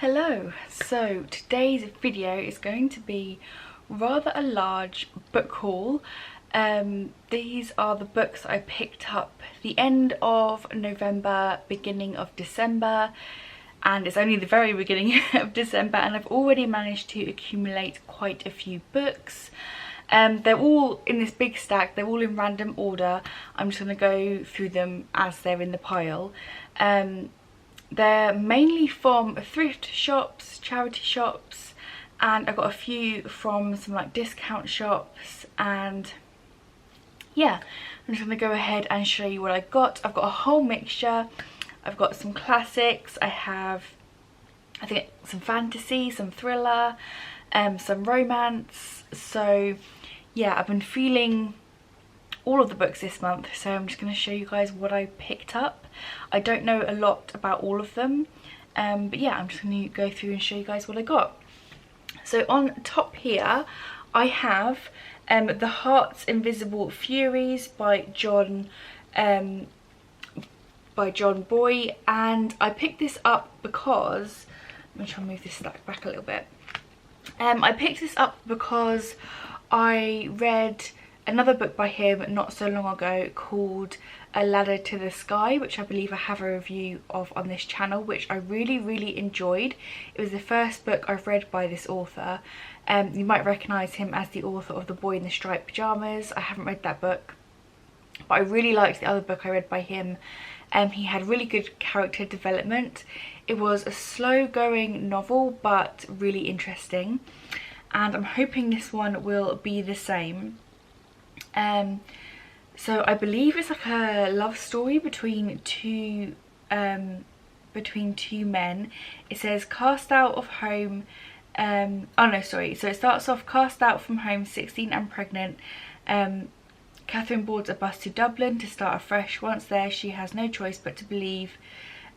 Hello, so today's video is going to be rather a large book haul. These are the books I picked up the end of November, beginning of December, and it's only the very beginning of December and I've already managed to accumulate quite a few books. They're all in this big stack, they're all in random order. I'm just going to go through them as they're in the pile. They're mainly from thrift shops, charity shops, and I got a few from some like discount shops, and yeah, I'm just going to go ahead and show you what I got. I've got a whole mixture. I've got some classics, I have I think some fantasy, some thriller, some romance. So yeah, I've been feeling all of the books this month, so I'm just going to show you guys what I picked up. I don't know a lot about all of them, but yeah, I'm just going to go through and show you guys what I got. So on top here I have The Heart's Invisible Furies by John Boy, and I picked this up because, let me try and move this stack back a little bit. I picked this up because I read another book by him not so long ago called A Ladder to the Sky, which I believe I have a review of on this channel, which I really enjoyed. It was the first book I've read by this author. You might recognise him as the author of The Boy in the Striped Pyjamas. I haven't read that book, but I really liked the other book I read by him. He had really good character development. It was a slow going novel but really interesting, and I'm hoping this one will be the same. So I believe it's like a love story between two men. It says cast out of home, oh no, sorry, so it starts off cast out from home, 16 and pregnant. Catherine boards a bus to Dublin to start afresh. Once there, she has no choice but to believe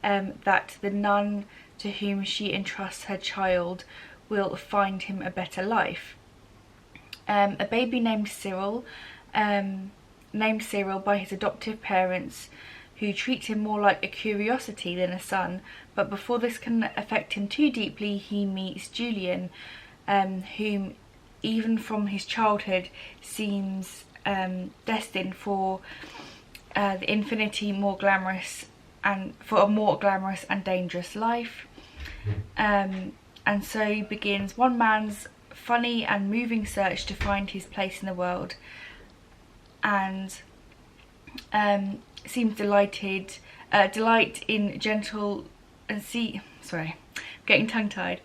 that the nun to whom she entrusts her child will find him a better life. A baby named Cyril by his adoptive parents, who treat him more like a curiosity than a son, but before this can affect him too deeply, he meets Julian, whom even from his childhood seems destined for the infinity more glamorous and for a more glamorous and dangerous life. And so begins one man's funny and moving search to find his place in the world, and seems delight in gentle and getting tongue-tied.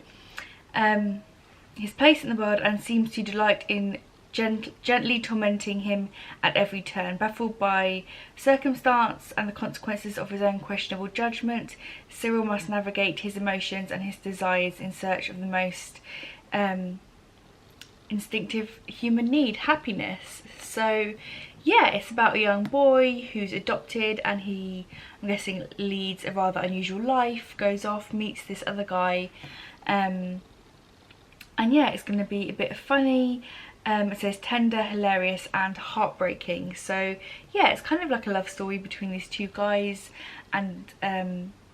His place in the world, and seems to delight in gently tormenting him at every turn. Baffled by circumstance and the consequences of his own questionable judgment, Cyril must navigate his emotions and his desires in search of the most instinctive human need, happiness. So yeah, it's about a young boy who's adopted, and he, I'm guessing, leads a rather unusual life, goes off, meets this other guy, and yeah, it's going to be a bit funny. It says tender, hilarious and heartbreaking. So yeah, it's kind of like a love story between these two guys, and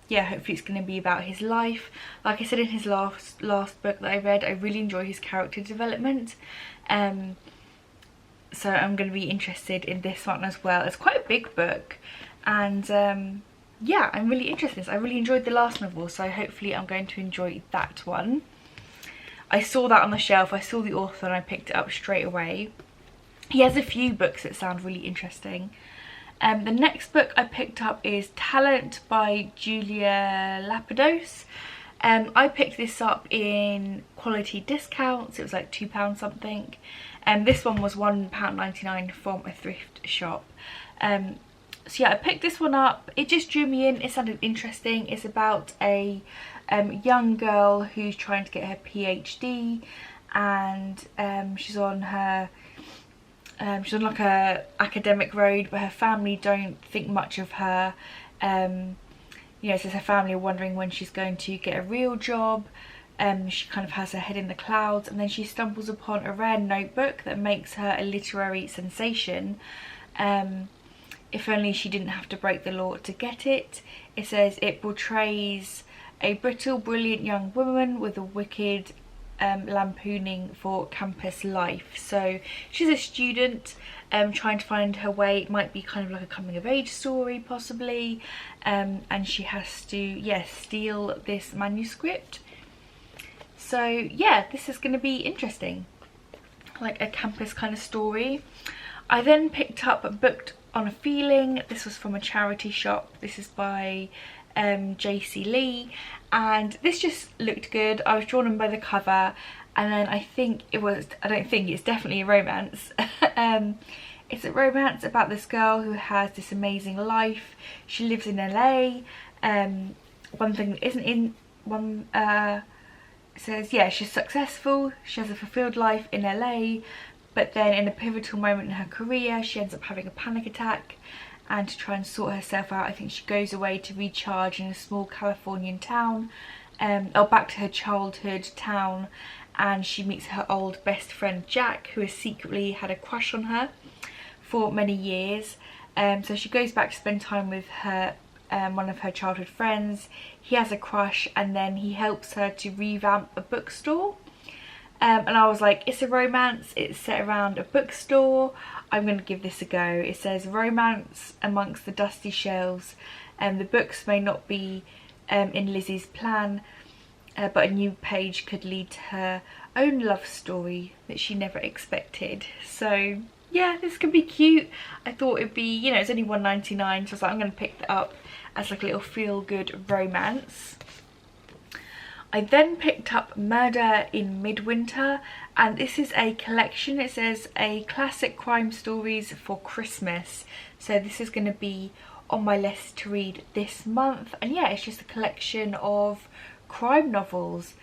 yeah, hopefully it's going to be about his life. Like I said in his last book that I read, I really enjoy his character development, so I'm going to be interested in this one as well. It's quite a big book, and yeah, I'm really interested in this. I really enjoyed the last novel, so hopefully I'm going to enjoy that one. I saw that on the shelf, I saw the author and I picked it up straight away. He has a few books that sound really interesting. The next book I picked up is Talent by Julia Lapidus. I picked this up in quality discounts. It was like £2 something. This one was £1.99 from a thrift shop. So yeah, I picked this one up. It just drew me in. It sounded interesting. It's about a young girl who's trying to get her PhD, and she's on like a academic road, but her family don't think much of her. You know, so her family are wondering when she's going to get a real job. She kind of has her head in the clouds, and then she stumbles upon a rare notebook that makes her a literary sensation. If only she didn't have to break the law to get it. It says it portrays a brittle, brilliant young woman with a wicked lampooning for campus life. So she's a student trying to find her way. It might be kind of like a coming of age story possibly, and she has to steal this manuscript. So yeah, this is going to be interesting, like a campus kind of story. I then picked up Booked on a Feeling. This was from a charity shop. This is by JC Lee, and this just looked good. I was drawn in by the cover, and then it's definitely a romance. It's a romance about this girl who has this amazing life. She lives in LA. One thing that isn't in one says, yeah, she's successful, she has a fulfilled life in LA, but then in a pivotal moment in her career she ends up having a panic attack, and to try and sort herself out, I think she goes away to recharge in a small Californian town, or back to her childhood town, and she meets her old best friend Jack, who has secretly had a crush on her for many years. So she goes back to spend time with her one of her childhood friends. He has a crush, and then he helps her to revamp a bookstore. And I was like, it's a romance, it's set around a bookstore, I'm going to give this a go. It says romance amongst the dusty shelves, and the books may not be in Lizzie's plan, but a new page could lead to her own love story that she never expected. So yeah, this could be cute. I thought it'd be, you know, it's only $1.99, so I was like, I'm going to pick that up as like a little feel-good romance. I then picked up Murder in Midwinter, and this is a collection. It says a classic crime stories for Christmas, so this is going to be on my list to read this month. And yeah, it's just a collection of crime novels.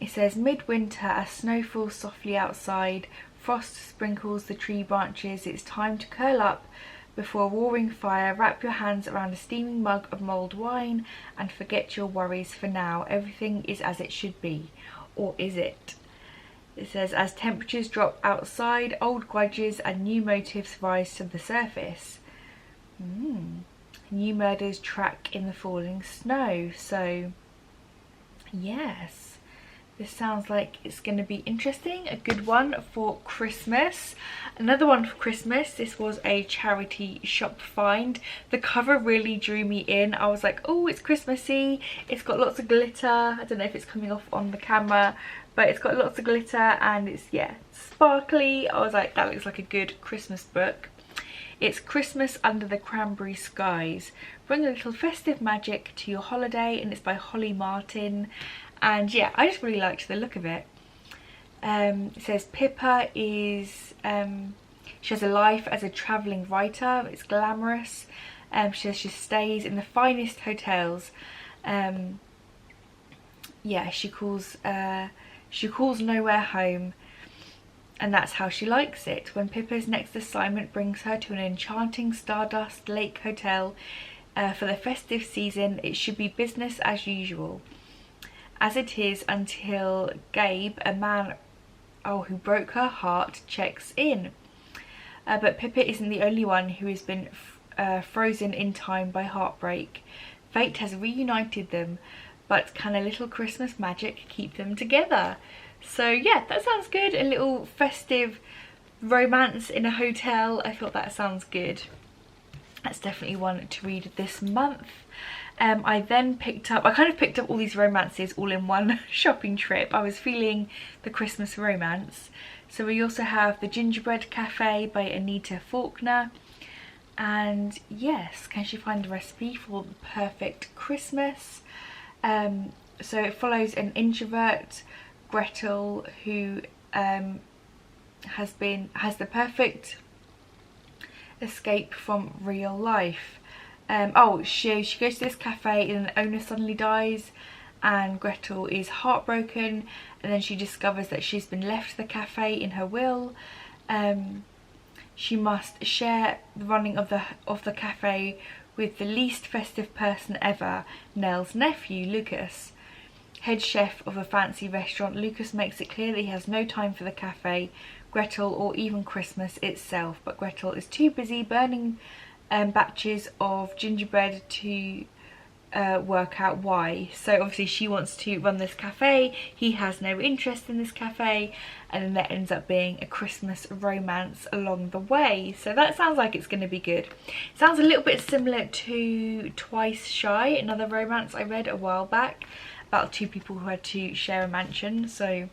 It says midwinter as snow falls softly outside, frost sprinkles the tree branches, it's time to curl up before a roaring fire, wrap your hands around a steaming mug of mulled wine and forget your worries for now. Everything is as it should be. Or is it? It says, as temperatures drop outside, old grudges and new motives rise to the surface. New murders track in the falling snow. So yes, this sounds like it's going to be interesting. A good one for Christmas. Another one for Christmas. This was a charity shop find. The cover really drew me in. I was like, oh, it's Christmassy. It's got lots of glitter. I don't know if it's coming off on the camera, but it's got lots of glitter and it's, yeah, sparkly. I was like, that looks like a good Christmas book. It's Christmas Under the Cranberry Skies. Bring a little festive magic to your holiday, and it's by Holly Martin. And yeah, I just really liked the look of it. It says Pippa is, she has a life as a travelling writer. It's glamorous. She says she stays in the finest hotels. Yeah, she calls nowhere home, and that's how she likes it. When Pippa's next assignment brings her to an enchanting Stardust Lake hotel for the festive season, it should be business as usual. As it is until Gabe, a man who broke her heart, checks in. But Pippa isn't the only one who has been frozen in time by heartbreak. Fate has reunited them, but can a little Christmas magic keep them together? So yeah, that sounds good. A little festive romance in a hotel. I thought that sounds good. That's definitely one to read this month. I then picked up all these romances all in one shopping trip. I was feeling the Christmas romance. So we also have The Gingerbread Cafe by Anita Faulkner. And yes, can she find a recipe for the perfect Christmas? So it follows an introvert, Gretel, who has the perfect escape from real life. She goes to this cafe and the owner suddenly dies, and Gretel is heartbroken, and then she discovers that she's been left the cafe in her will. She must share the running of the cafe with the least festive person ever, Nell's nephew, Lucas. Head chef of a fancy restaurant, Lucas makes it clear that he has no time for the cafe, Gretel, or even Christmas itself, but Gretel is too busy burning batches of gingerbread to work out why. So obviously she wants to run this cafe, he has no interest in this cafe, and then there ends up being a Christmas romance along the way. So that sounds like it's going to be good. It sounds a little bit similar to Twice Shy, another romance I read a while back about two people who had to share a mansion, so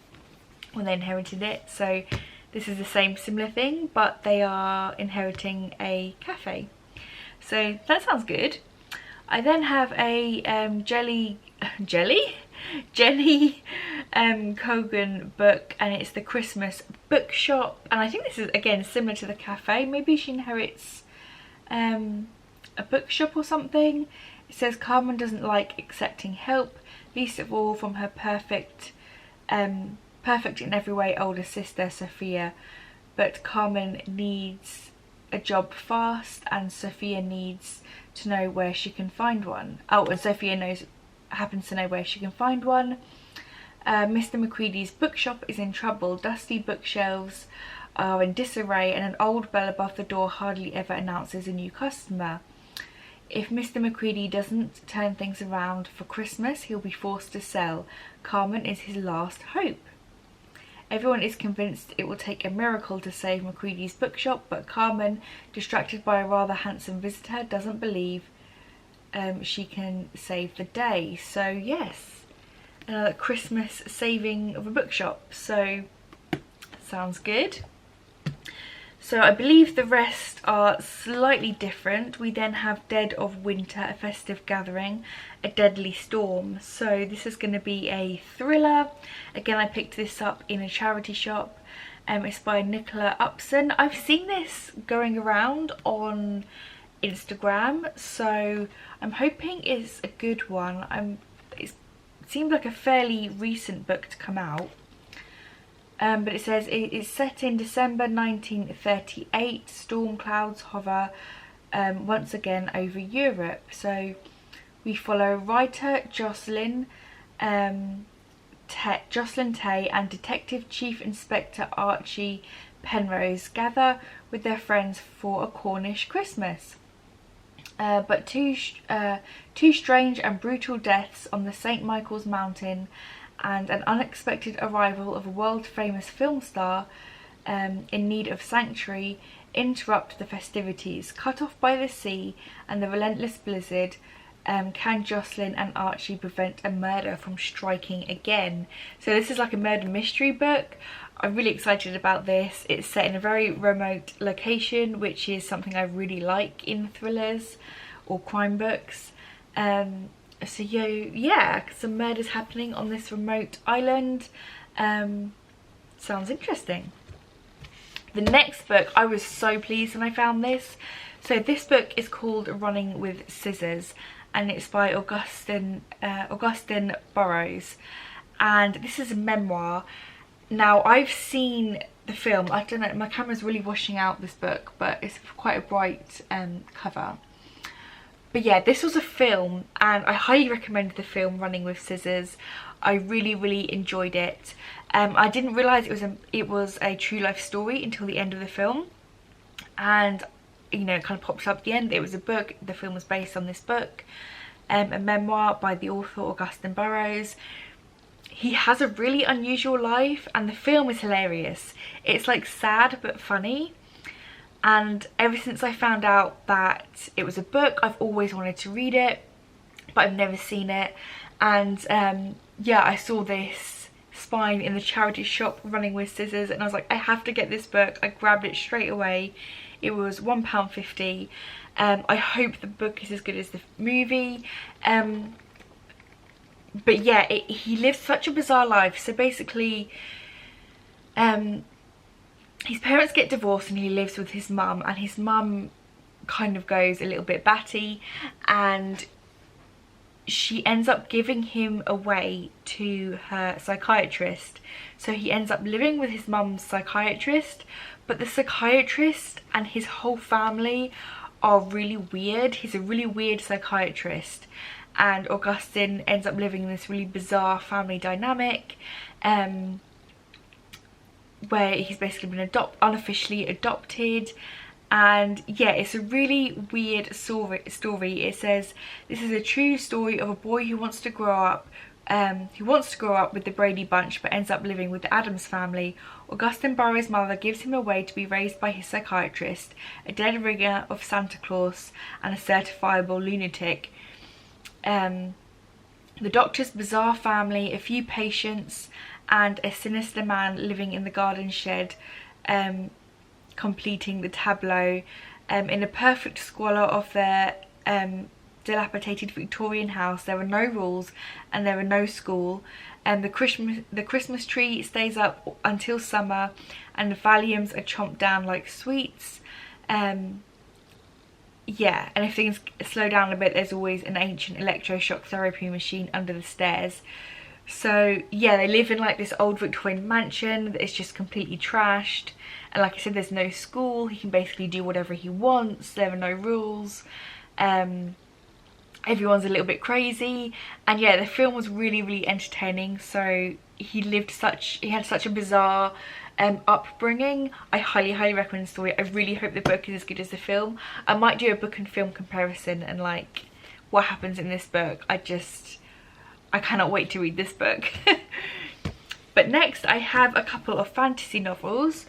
when they inherited it. So this is the same similar thing, but they are inheriting a cafe. So that sounds good. I then have a Jenny Kogan book, and it's the Christmas Bookshop, and I think this is again similar to the cafe. Maybe she inherits a bookshop or something. It says Carmen doesn't like accepting help, least of all from her perfect in every way older sister Sophia, but Carmen needs a job fast and Sophia needs to know where she can find one. Oh, and Sophia happens to know where she can find one. Mr. Macready's bookshop is in trouble. Dusty bookshelves are in disarray and an old bell above the door hardly ever announces a new customer. If Mr. Macready doesn't turn things around for Christmas, he'll be forced to sell. Carmen is his last hope. Everyone is convinced it will take a miracle to save Macready's bookshop, but Carmen, distracted by a rather handsome visitor, doesn't believe she can save the day. So yes, another Christmas saving of a bookshop. So sounds good. So I believe the rest are slightly different. We then have Dead of Winter, A Festive Gathering, A Deadly Storm. So this is going to be a thriller. Again, I picked this up in a charity shop. It's by Nicola Upson. I've seen this going around on Instagram, so I'm hoping it's a good one. It seemed like a fairly recent book to come out. But it says it is set in December 1938. Storm clouds hover once again over Europe. So we follow writer Jocelyn Tay and Detective Chief Inspector Archie Penrose gather with their friends for a Cornish Christmas. But two strange and brutal deaths on the St. Michael's Mountain and an unexpected arrival of a world-famous film star in need of sanctuary interrupt the festivities. Cut off by the sea and the relentless blizzard, can Jocelyn and Archie prevent a murder from striking again? So this is like a murder mystery book. I'm really excited about this. It's set in a very remote location, which is something I really like in thrillers or crime books. So yeah, some murders happening on this remote island. Sounds interesting. The next book, I was so pleased when I found this. So this book is called Running with Scissors, and it's by Augustine Burroughs, and this is a memoir. Now I've seen the film. I don't know, my camera's really washing out this book, but it's quite a bright cover. But yeah, this was a film, and I highly recommend the film Running with Scissors. I really enjoyed it. I didn't realise it was a true life story until the end of the film, and you know, it kind of pops up at the end. It was a book. The film was based on this book, a memoir by the author Augustine Burroughs. He has a really unusual life, and the film is hilarious. It's like sad but funny. And ever since I found out that it was a book, I've always wanted to read it, but I've never seen it. And yeah, I saw this spine in the charity shop, Running with Scissors, and I was like, I have to get this book. I grabbed it straight away. It was £1.50. I hope the book is as good as the movie. But yeah, he lives such a bizarre life. So basically, his parents get divorced and he lives with his mum, and his mum kind of goes a little bit batty, and she ends up giving him away to her psychiatrist. So he ends up living with his mum's psychiatrist, but the psychiatrist and his whole family are really weird. He's a really weird psychiatrist, and Augustine ends up living in this really bizarre family dynamic where he's basically been unofficially adopted, And yeah, it's a really weird story. It says, this is a true story of a boy who wants to grow up with the Brady Bunch but ends up living with the Addams family. Augustine Burroughs' mother gives him away to be raised by his psychiatrist, a dead ringer of Santa Claus and a certifiable lunatic. The doctor's bizarre family, a few patients, and a sinister man living in the garden shed, completing the tableau. In a perfect squalor of their dilapidated Victorian house, there are no rules and there are no school. The Christmas tree stays up until summer, and the Valiums are chomped down like sweets. Yeah, and if things slow down a bit, there's always an ancient electroshock therapy machine under the stairs. So yeah, they live in like this old Victorian mansion that is just completely trashed, and like I said, there's no school. He can basically do whatever he wants. There are no rules. Everyone's a little bit crazy, and yeah, the film was really entertaining. So he had such a bizarre upbringing. I highly recommend the story. I really hope the book is as good as the film. I might do a book and film comparison and like what happens in this book. I cannot wait to read this book. But next I have a couple of fantasy novels.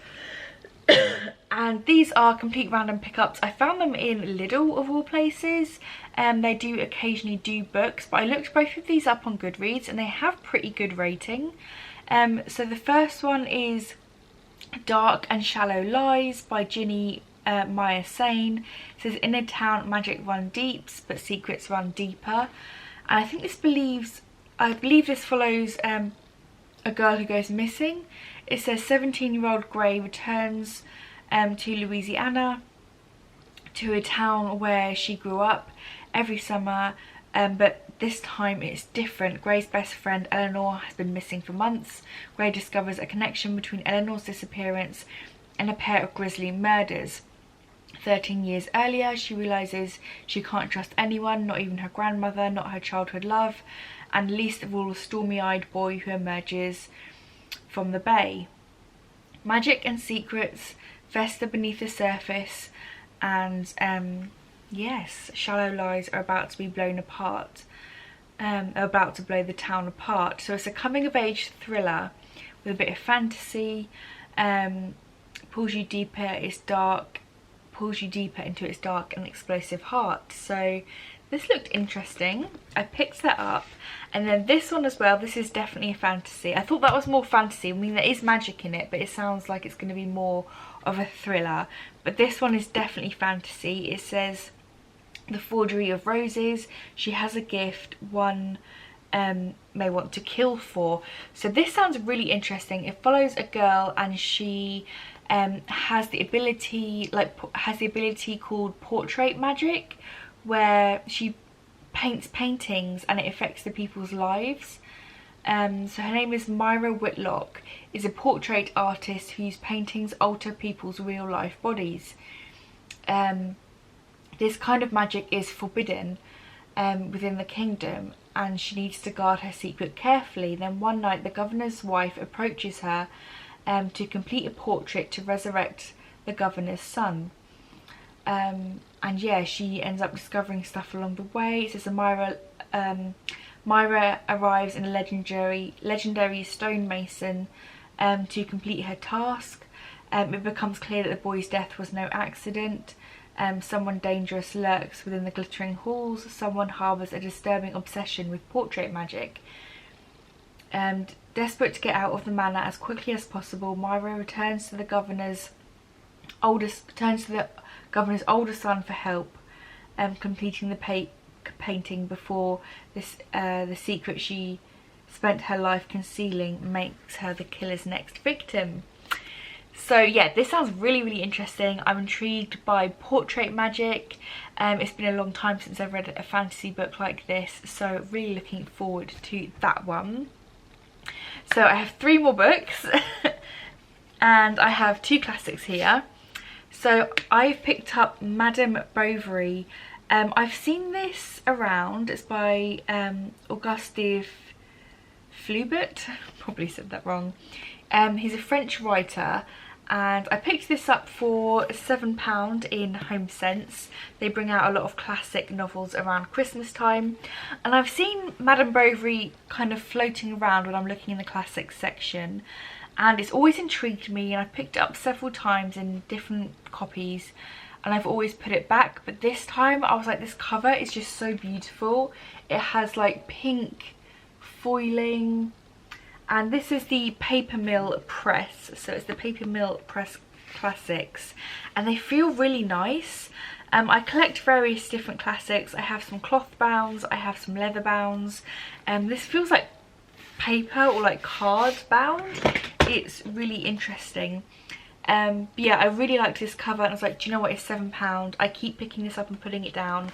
And these are complete random pickups. I found them in Lidl of all places. They do occasionally do books, but I looked both of these up on Goodreads and they have pretty good rating. So the first one is Dark and Shallow Lies by Ginny Maya Sane. It says, in a town magic run deeps but secrets run deeper. And I think I believe this follows a girl who goes missing. It says 17-year-old Grey returns to Louisiana, to a town where she grew up every summer, but this time it's different. Grey's best friend Eleanor has been missing for months. Grey discovers a connection between Eleanor's disappearance and a pair of grisly murders. 13 years earlier, she realises she can't trust anyone, not even her grandmother, not her childhood love, and least of all a stormy-eyed boy who emerges from the bay. Magic and secrets fester beneath the surface, and yes, Shallow Lies are about to be blown apart, are about to blow the town apart. So it's a coming-of-age thriller with a bit of fantasy, pulls you deeper into its dark and explosive heart. So this looked interesting. I picked that up. And then this one as well, this is definitely a fantasy. I thought that was more fantasy. I mean, there is magic in it, but it sounds like it's going to be more of a thriller. But this one is definitely fantasy. It says, The Forgery of Roses. She has a gift one may want to kill for. So this sounds really interesting. It follows a girl, and she has the ability called portrait magic, where she paints paintings and it affects the people's lives. So her name is Myra Whitlock, is a portrait artist whose paintings alter people's real life bodies. This kind of magic is forbidden within the kingdom, and she needs to guard her secret carefully. Then one night the governor's wife approaches her to complete a portrait to resurrect the governor's son. And yeah, she ends up discovering stuff along the way. It says Myra arrives in a legendary stonemason to complete her task. It becomes clear that the boy's death was no accident. Someone dangerous lurks within the glittering halls. Someone harbours a disturbing obsession with portrait magic. Desperate to get out of the manor as quickly as possible, Myra returns to the governor's older son for help, completing the painting before the secret she spent her life concealing makes her the killer's next victim. So yeah, this sounds really interesting. I'm intrigued by portrait magic. It's been a long time since I've read a fantasy book like this, so really looking forward to that one. So I have 3 more books and I have 2 classics here. So I've picked up Madame Bovary. I've seen this around. It's by Auguste Flaubert. Probably said that wrong. He's a French writer, and I picked this up for £7 in HomeSense. They bring out a lot of classic novels around Christmas time, and I've seen Madame Bovary kind of floating around when I'm looking in the classics section, and it's always intrigued me, and I've picked it up several times in different copies and I've always put it back. But this time I was like, this cover is just so beautiful. It has like pink foiling, and this is the Paper Mill Press, so it's the Paper Mill Press Classics, and they feel really nice. I collect various different classics. I have some cloth bounds, I have some leather bounds, and this feels like paper or like card bound. It's really interesting. But yeah, I really liked this cover, and I was like, do you know what, it's £7. I keep picking this up and putting it down.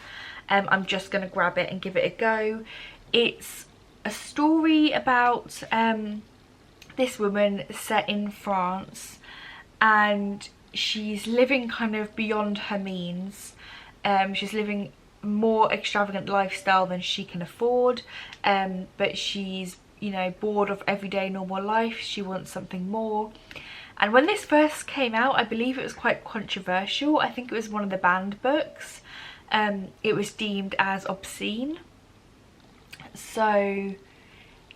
I'm just gonna grab it and give it a go. It's a story about this woman set in France, and she's living kind of beyond her means. She's living more extravagant lifestyle than she can afford, but she's, you know, bored of everyday normal life. She wants something more. And when this first came out, I believe it was quite controversial. I think it was one of the banned books. It was deemed as obscene. So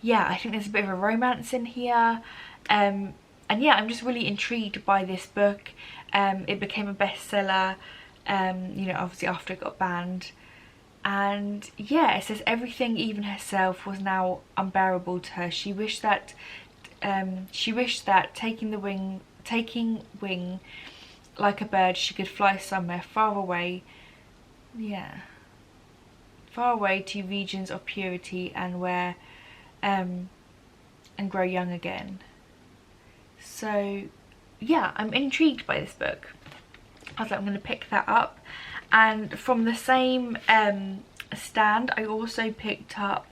yeah, I think there's a bit of a romance in here. And yeah, I'm just really intrigued by this book. It became a bestseller, you know, obviously after it got banned. And yeah, it says everything, even herself, was now unbearable to her. She wished that taking wing like a bird, she could fly somewhere far away. Yeah, far away to regions of purity, and where and grow young again. So yeah, I'm intrigued by this book. I was like, I'm going to pick that up. And from the same stand, I also picked up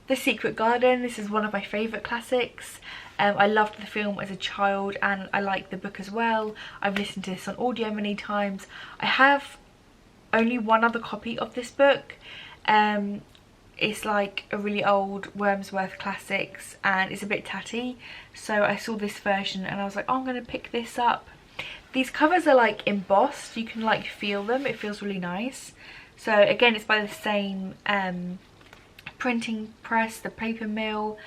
The Secret Garden. This is one of my favourite classics. I loved the film as a child, and I like the book as well. I've listened to this on audio many times. I have only one other copy of this book. It's like a really old Wormsworth Classics, and it's a bit tatty. So I saw this version and I was like, oh, I'm going to pick this up. These covers are like embossed. You can like feel them. It feels really nice. So again, it's by the same printing press, the Paper Mill.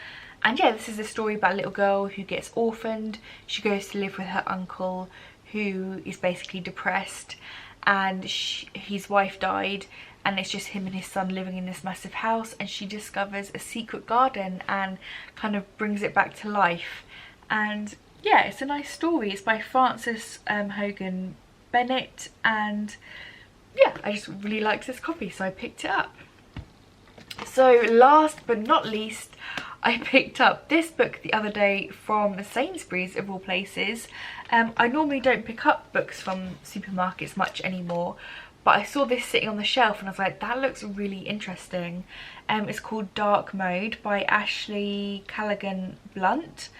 And yeah, this is a story about a little girl who gets orphaned. She goes to live with her uncle, who is basically depressed, and his wife died, and it's just him and his son living in this massive house, and she discovers a secret garden and kind of brings it back to life. And yeah, it's a nice story. It's by Frances Hogan Bennett, and yeah, I just really liked this copy, so I picked it up. So last but not least, I picked up this book the other day from Sainsbury's, of all places. I normally don't pick up books from supermarkets much anymore, but I saw this sitting on the shelf and I was like, that looks really interesting. It's called Dark Mode by Ashley Callaghan Blunt.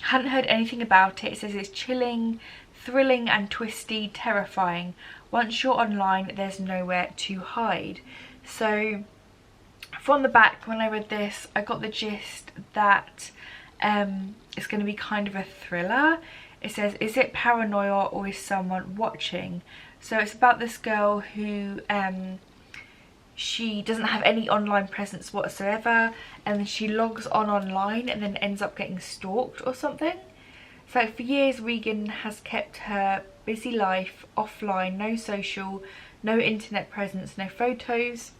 Hadn't heard anything about it. It says it's chilling, thrilling and twisty, terrifying. Once you're online, there's nowhere to hide. So from the back, when I read this, I got the gist that it's going to be kind of a thriller. It says, is it paranoia or is someone watching? So it's about this girl who she doesn't have any online presence whatsoever, and then she logs on online and then ends up getting stalked or something. So for years, Regan has kept her busy life offline, no social, no internet presence, no photos.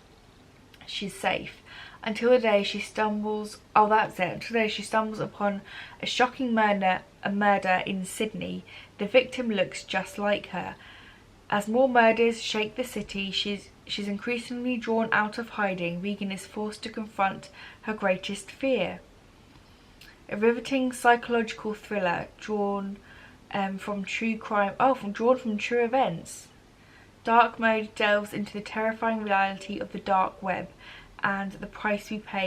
She's safe until the day she stumbles, oh that's it, until the day she stumbles upon a shocking murder in Sydney. The victim looks just like her. As more murders shake the city, she's increasingly drawn out of hiding. Regan is forced to confront her greatest fear. A riveting psychological thriller drawn from true events. Dark Mode delves into the terrifying reality of the dark web and the price we pay